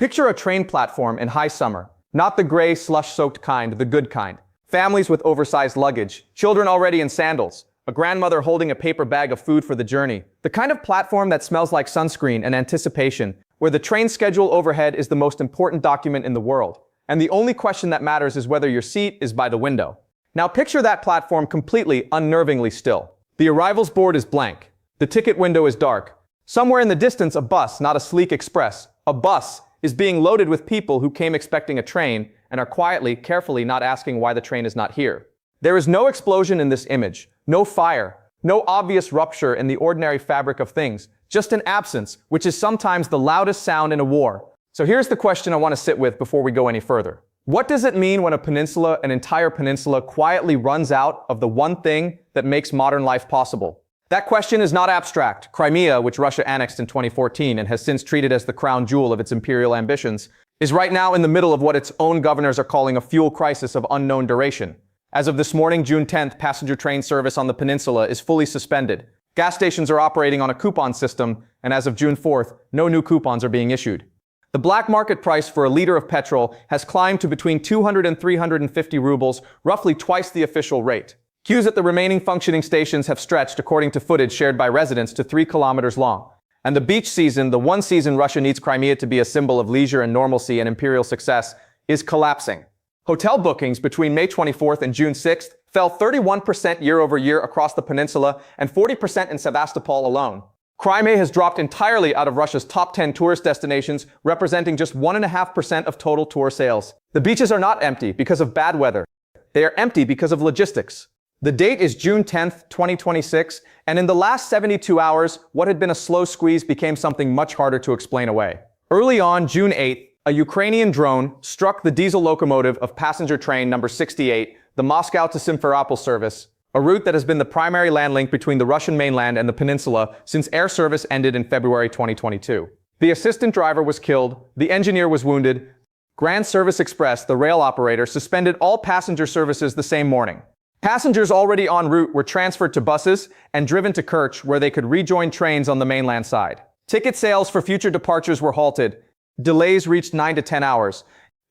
Picture a train platform in high summer. Not the gray, slush-soaked kind, the good kind. Families with oversized luggage, children already in sandals, a grandmother holding a paper bag of food for the journey. The kind of platform that smells like sunscreen and anticipation, where the train schedule overhead is the most important document in the world. And the only question that matters is whether your seat is by the window. Now picture that platform completely, unnervingly still. The arrivals board is blank. The ticket window is dark. Somewhere in the distance, a bus, not a sleek express, a bus, is being loaded with people who came expecting a train and are quietly, carefully not asking why the train is not here. There is no explosion in this image, no fire, no obvious rupture in the ordinary fabric of things, just an absence, which is sometimes the loudest sound in a war. So here's the question I want to sit with before we go any further. What does it mean when a peninsula, an entire peninsula, quietly runs out of the one thing that makes modern life possible? That question is not abstract. Crimea, which Russia annexed in 2014 and has since treated as the crown jewel of its imperial ambitions, is right now in the middle of what its own governors are calling a fuel crisis of unknown duration. As of this morning, June 10th, passenger train service on the peninsula is fully suspended. Gas stations are operating on a coupon system, and as of June 4th, no new coupons are being issued. The black market price for a liter of petrol has climbed to between 200 and 350 rubles, roughly twice the official rate. Queues at the remaining functioning stations have stretched, according to footage shared by residents, to 3 kilometers long. And the beach season, the one season Russia needs Crimea to be a symbol of leisure and normalcy and imperial success, is collapsing. Hotel bookings between May 24th and June 6th fell 31% year over year across the peninsula and 40% in Sevastopol alone. Crimea has dropped entirely out of Russia's top 10 tourist destinations, representing just 1.5% of total tour sales. The beaches are not empty because of bad weather. They are empty because of logistics. The date is June 10th, 2026, and in the last 72 hours, what had been a slow squeeze became something much harder to explain away. Early on, June 8th, a Ukrainian drone struck the diesel locomotive of passenger train number 68, the Moscow to Simferopol service, a route that has been the primary land link between the Russian mainland and the peninsula since air service ended in February 2022. The assistant driver was killed, the engineer was wounded. Grand Service Express, the rail operator, suspended all passenger services the same morning. Passengers already en route were transferred to buses and driven to Kerch, where they could rejoin trains on the mainland side. Ticket sales for future departures were halted. Delays reached 9 to 10 hours.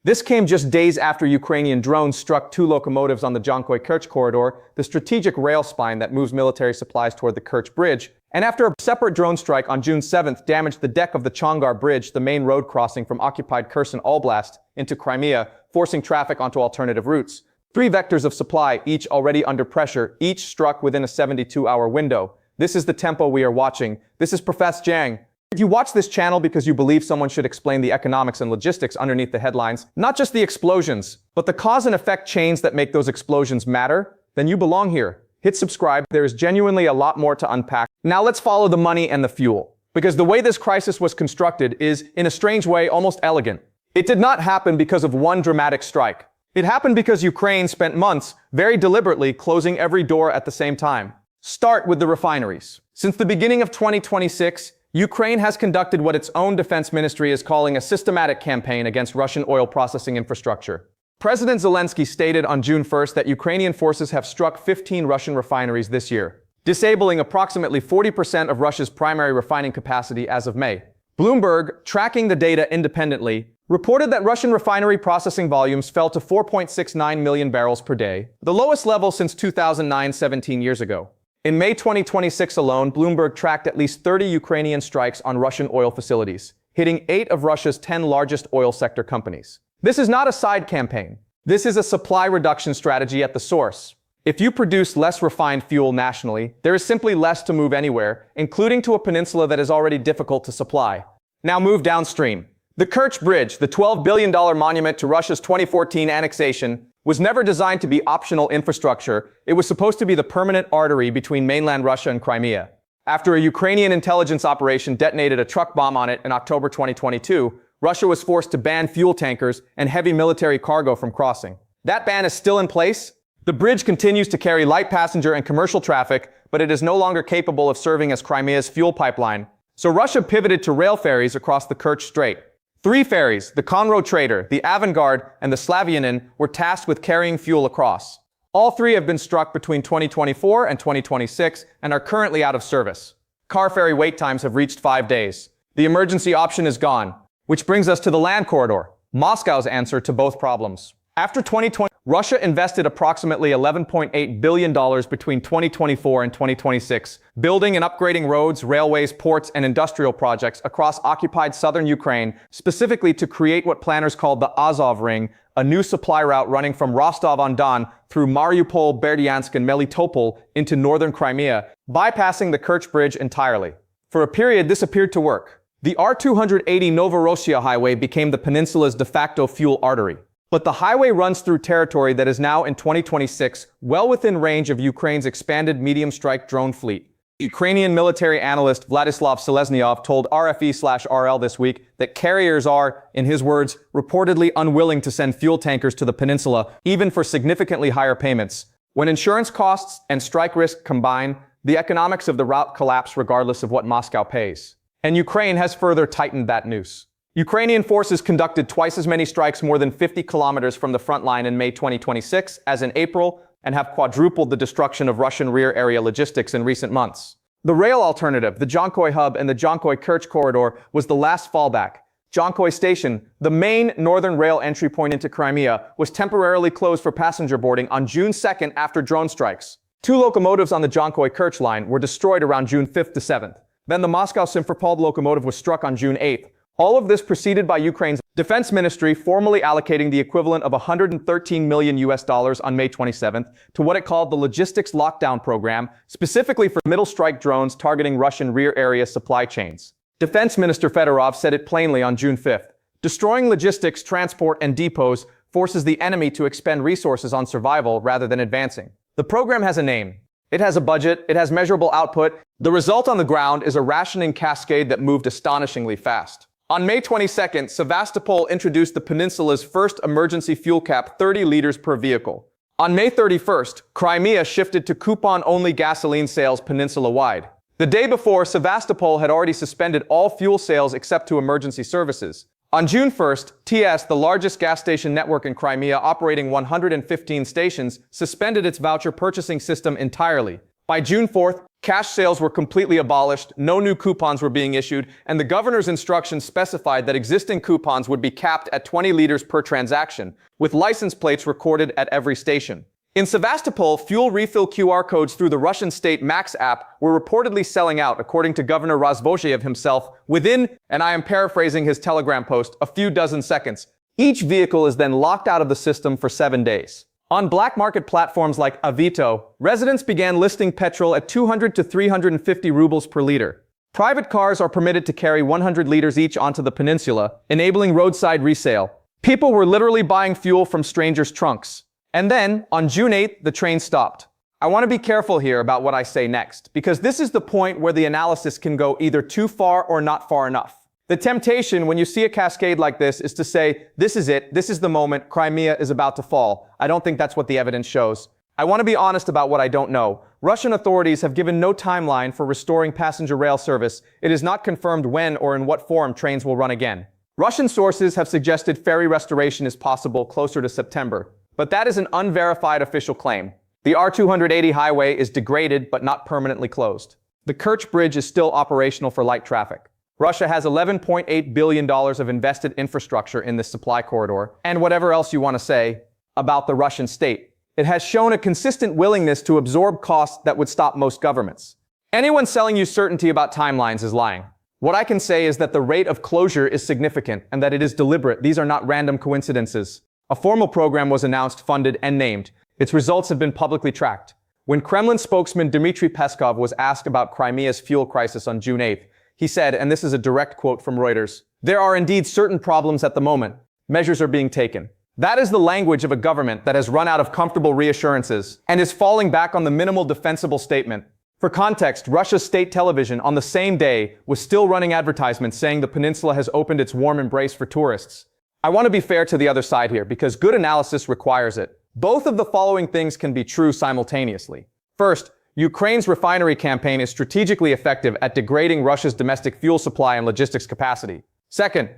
This came just days after Ukrainian drones struck 2 locomotives on the Kerch corridor, the strategic rail spine that moves military supplies toward the Kerch Bridge, and after a separate drone strike on June 7th damaged the deck of the Chongar Bridge, the main road crossing from occupied Kherson Oblast into Crimea, forcing traffic onto alternative routes. 3 vectors of supply, each already under pressure, each struck within a 72-hour window. This is the tempo we are watching. This is Professor Jiang. If you watch this channel because you believe someone should explain the economics and logistics underneath the headlines, not just the explosions, but the cause and effect chains that make those explosions matter, then you belong here. Hit subscribe. There is genuinely a lot more to unpack. Now let's follow the money and the fuel. Because the way this crisis was constructed is, in a strange way, almost elegant. It did not happen because of one dramatic strike. It happened because Ukraine spent months, very deliberately, closing every door at the same time. Start with the refineries. Since the beginning of 2026, Ukraine has conducted what its own defense ministry is calling a systematic campaign against Russian oil processing infrastructure. President Zelensky stated on June 1st that Ukrainian forces have struck 15 Russian refineries this year, disabling approximately 40% of Russia's primary refining capacity as of May. Bloomberg, tracking the data independently, reported that Russian refinery processing volumes fell to 4.69 million barrels per day, the lowest level since 2009, 17 years ago. In May 2026 alone, Bloomberg tracked at least 30 Ukrainian strikes on Russian oil facilities, hitting 8 of Russia's 10 largest oil sector companies. This is not a side campaign. This is a supply reduction strategy at the source. If you produce less refined fuel nationally, there is simply less to move anywhere, including to a peninsula that is already difficult to supply. Now move downstream. The Kerch Bridge, the $12 billion monument to Russia's 2014 annexation, was never designed to be optional infrastructure. It was supposed to be the permanent artery between mainland Russia and Crimea. After a Ukrainian intelligence operation detonated a truck bomb on it in October 2022, Russia was forced to ban fuel tankers and heavy military cargo from crossing. That ban is still in place. The bridge continues to carry light passenger and commercial traffic, but it is no longer capable of serving as Crimea's fuel pipeline. So Russia pivoted to rail ferries across the Kerch Strait. 3 ferries, the Conro Trader, the Avantgarde, and the Slavyanin, were tasked with carrying fuel across. All 3 have been struck between 2024 and 2026 and are currently out of service. Car ferry wait times have reached 5 days. The emergency option is gone. Which brings us to the land corridor, Moscow's answer to both problems. After 2020, Russia invested approximately $11.8 billion between 2024 and 2026, building and upgrading roads, railways, ports, and industrial projects across occupied southern Ukraine, specifically to create what planners called the Azov Ring, a new supply route running from Rostov-on-Don through Mariupol, Berdyansk, and Melitopol into northern Crimea, bypassing the Kerch Bridge entirely. For a period, this appeared to work. The R-280 Novorossiya highway became the peninsula's de facto fuel artery. But the highway runs through territory that is now in 2026 well within range of Ukraine's expanded medium-strike drone fleet. Ukrainian military analyst Vladislav Seleznyov told RFE/RL this week that carriers are, in his words, reportedly unwilling to send fuel tankers to the peninsula, even for significantly higher payments. When insurance costs and strike risk combine, the economics of the route collapse regardless of what Moscow pays. And Ukraine has further tightened that noose. Ukrainian forces conducted twice as many strikes more than 50 kilometers from the front line in May 2026 as in April, and have quadrupled the destruction of Russian rear area logistics in recent months. The rail alternative, the Jankoy hub and the Jankoy-Kerch corridor, was the last fallback. Jankoy Station, the main northern rail entry point into Crimea, was temporarily closed for passenger boarding on June 2nd after drone strikes. 2 locomotives on the Jankoy-Kerch line were destroyed around June 5th to 7th. Then the Moscow Simferopol locomotive was struck on June 8th. All of this preceded by Ukraine's defense ministry formally allocating the equivalent of $113 million on May 27th to what it called the Logistics Lockdown Program, specifically for middle strike drones targeting Russian rear area supply chains. Defense Minister Fedorov said it plainly on June 5th. Destroying logistics, transport, and depots forces the enemy to expend resources on survival rather than advancing. The program has a name. It has a budget. It has measurable output. The result on the ground is a rationing cascade that moved astonishingly fast. On May 22nd, Sevastopol introduced the peninsula's first emergency fuel cap, 30 liters per vehicle. On May 31st, Crimea shifted to coupon-only gasoline sales peninsula-wide. The day before, Sevastopol had already suspended all fuel sales except to emergency services. On June 1st, TS, the largest gas station network in Crimea operating 115 stations, suspended its voucher purchasing system entirely. By June 4th, cash sales were completely abolished, no new coupons were being issued, and the governor's instructions specified that existing coupons would be capped at 20 liters per transaction, with license plates recorded at every station. In Sevastopol, fuel refill QR codes through the Russian state Max app were reportedly selling out, according to Governor Razvozhiev himself, within, and I am paraphrasing his Telegram post, a few dozen seconds. Each vehicle is then locked out of the system for 7 days. On black market platforms like Avito, residents began listing petrol at 200 to 350 rubles per liter. Private cars are permitted to carry 100 liters each onto the peninsula, enabling roadside resale. People were literally buying fuel from strangers' trunks. And then, on June 8th, the train stopped. I want to be careful here about what I say next, because this is the point where the analysis can go either too far or not far enough. The temptation when you see a cascade like this is to say, this is it, this is the moment, Crimea is about to fall. I don't think that's what the evidence shows. I want to be honest about what I don't know. Russian authorities have given no timeline for restoring passenger rail service. It is not confirmed when or in what form trains will run again. Russian sources have suggested ferry restoration is possible closer to September, but that is an unverified official claim. The R-280 highway is degraded but not permanently closed. The Kerch Bridge is still operational for light traffic. Russia has $11.8 billion of invested infrastructure in this supply corridor, and whatever else you want to say about the Russian state. It has shown a consistent willingness to absorb costs that would stop most governments. Anyone selling you certainty about timelines is lying. What I can say is that the rate of closure is significant and that it is deliberate. These are not random coincidences. A formal program was announced, funded, and named. Its results have been publicly tracked. When Kremlin spokesman Dmitry Peskov was asked about Crimea's fuel crisis on June 8th, he said, and this is a direct quote from Reuters, "There are indeed certain problems at the moment. Measures are being taken." That is the language of a government that has run out of comfortable reassurances and is falling back on the minimal defensible statement. For context, Russia's state television on the same day was still running advertisements saying the peninsula has opened its warm embrace for tourists. I want to be fair to the other side here because good analysis requires it. Both of the following things can be true simultaneously. First, Ukraine's refinery campaign is strategically effective at degrading Russia's domestic fuel supply and logistics capacity. Second,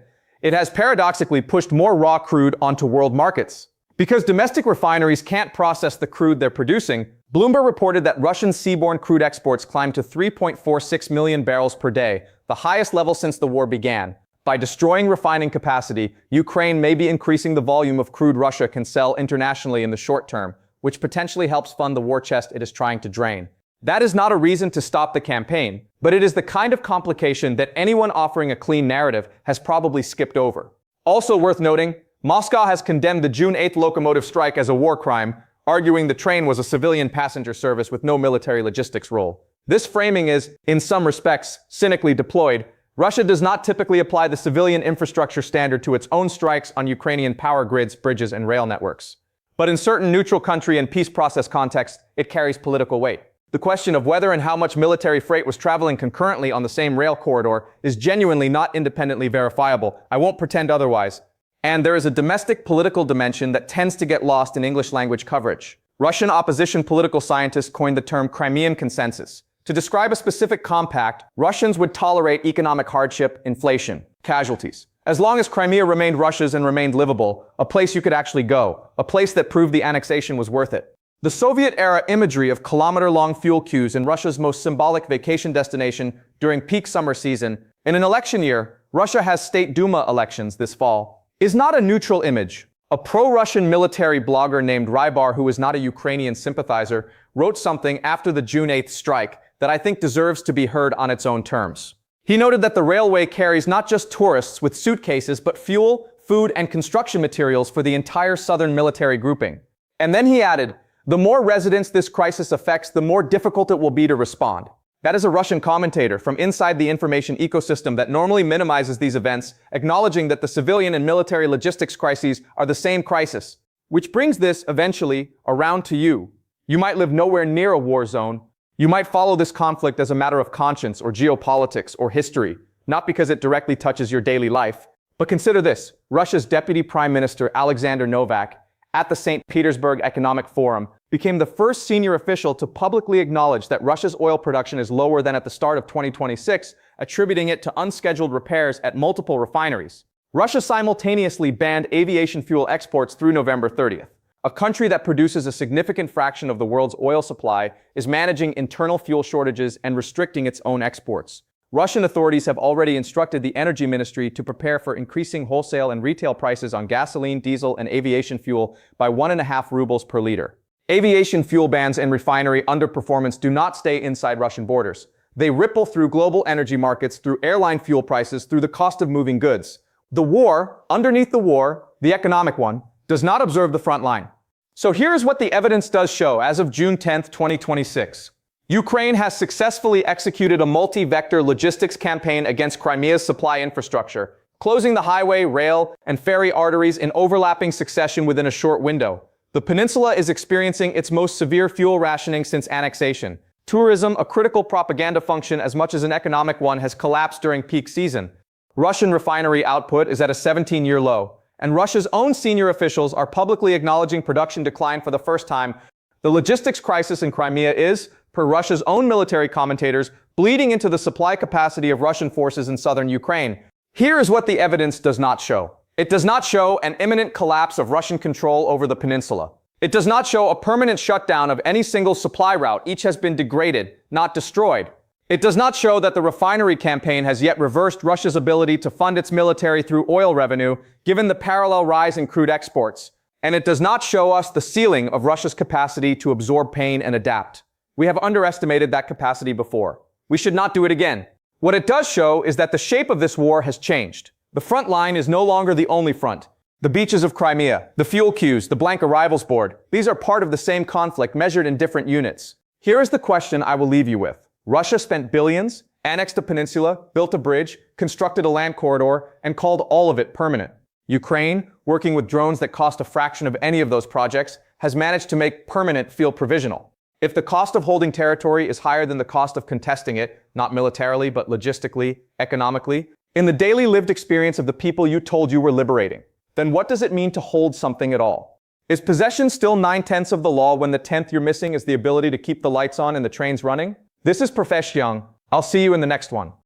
it has paradoxically pushed more raw crude onto world markets. Because domestic refineries can't process the crude they're producing, Bloomberg reported that Russian seaborne crude exports climbed to 3.46 million barrels per day, the highest level since the war began. By destroying refining capacity, Ukraine may be increasing the volume of crude Russia can sell internationally in the short term, which potentially helps fund the war chest it is trying to drain. That is not a reason to stop the campaign, but it is the kind of complication that anyone offering a clean narrative has probably skipped over. Also worth noting, Moscow has condemned the June 8th locomotive strike as a war crime, arguing the train was a civilian passenger service with no military logistics role. This framing is, in some respects, cynically deployed. Russia does not typically apply the civilian infrastructure standard to its own strikes on Ukrainian power grids, bridges, and rail networks. But in certain neutral country and peace process contexts, it carries political weight. The question of whether and how much military freight was traveling concurrently on the same rail corridor is genuinely not independently verifiable. I won't pretend otherwise. And there is a domestic political dimension that tends to get lost in English language coverage. Russian opposition political scientists coined the term Crimean consensus. To describe a specific compact, Russians would tolerate economic hardship, inflation, casualties. As long as Crimea remained Russia's and remained livable, a place you could actually go, a place that proved the annexation was worth it. The Soviet-era imagery of kilometer-long fuel queues in Russia's most symbolic vacation destination during peak summer season, in an election year, Russia has State Duma elections this fall, is not a neutral image. A pro-Russian military blogger named Rybar, who is not a Ukrainian sympathizer, wrote something after the June 8th strike that I think deserves to be heard on its own terms. He noted that the railway carries not just tourists with suitcases, but fuel, food, and construction materials for the entire southern military grouping. And then he added, the more residents this crisis affects, the more difficult it will be to respond. That is a Russian commentator from inside the information ecosystem that normally minimizes these events, acknowledging that the civilian and military logistics crises are the same crisis. Which brings this, eventually, around to you. You might live nowhere near a war zone. You might follow this conflict as a matter of conscience or geopolitics or history, not because it directly touches your daily life. But consider this, Russia's Deputy Prime Minister Alexander Novak, at the St. Petersburg Economic Forum, became the first senior official to publicly acknowledge that Russia's oil production is lower than at the start of 2026, attributing it to unscheduled repairs at multiple refineries. Russia simultaneously banned aviation fuel exports through November 30th. A country that produces a significant fraction of the world's oil supply is managing internal fuel shortages and restricting its own exports. Russian authorities have already instructed the Energy Ministry to prepare for increasing wholesale and retail prices on gasoline, diesel, and aviation fuel by 1.5 rubles per liter. Aviation fuel bans and refinery underperformance do not stay inside Russian borders. They ripple through global energy markets, through airline fuel prices, through the cost of moving goods. The war, underneath the war, the economic one, does not observe the front line. So here's what the evidence does show as of June 10, 2026. Ukraine has successfully executed a multi-vector logistics campaign against Crimea's supply infrastructure, closing the highway, rail, and ferry arteries in overlapping succession within a short window. The peninsula is experiencing its most severe fuel rationing since annexation. Tourism, a critical propaganda function as much as an economic one, has collapsed during peak season. Russian refinery output is at a 17-year low, and Russia's own senior officials are publicly acknowledging production decline for the first time. The logistics crisis in Crimea is, per Russia's own military commentators, bleeding into the supply capacity of Russian forces in southern Ukraine. Here is what the evidence does not show. It does not show an imminent collapse of Russian control over the peninsula. It does not show a permanent shutdown of any single supply route. Each has been degraded, not destroyed. It does not show that the refinery campaign has yet reversed Russia's ability to fund its military through oil revenue, given the parallel rise in crude exports. And it does not show us the ceiling of Russia's capacity to absorb pain and adapt. We have underestimated that capacity before. We should not do it again. What it does show is that the shape of this war has changed. The front line is no longer the only front. The beaches of Crimea, the fuel queues, the blank arrivals board, these are part of the same conflict measured in different units. Here is the question I will leave you with. Russia spent billions, annexed a peninsula, built a bridge, constructed a land corridor, and called all of it permanent. Ukraine, working with drones that cost a fraction of any of those projects, has managed to make permanent feel provisional. If the cost of holding territory is higher than the cost of contesting it, not militarily, but logistically, economically, in the daily lived experience of the people you told you were liberating, then what does it mean to hold something at all? Is possession still 9/10 of the law when the 10th you're missing is the ability to keep the lights on and the trains running? This is Profesh Young. I'll see you in the next one.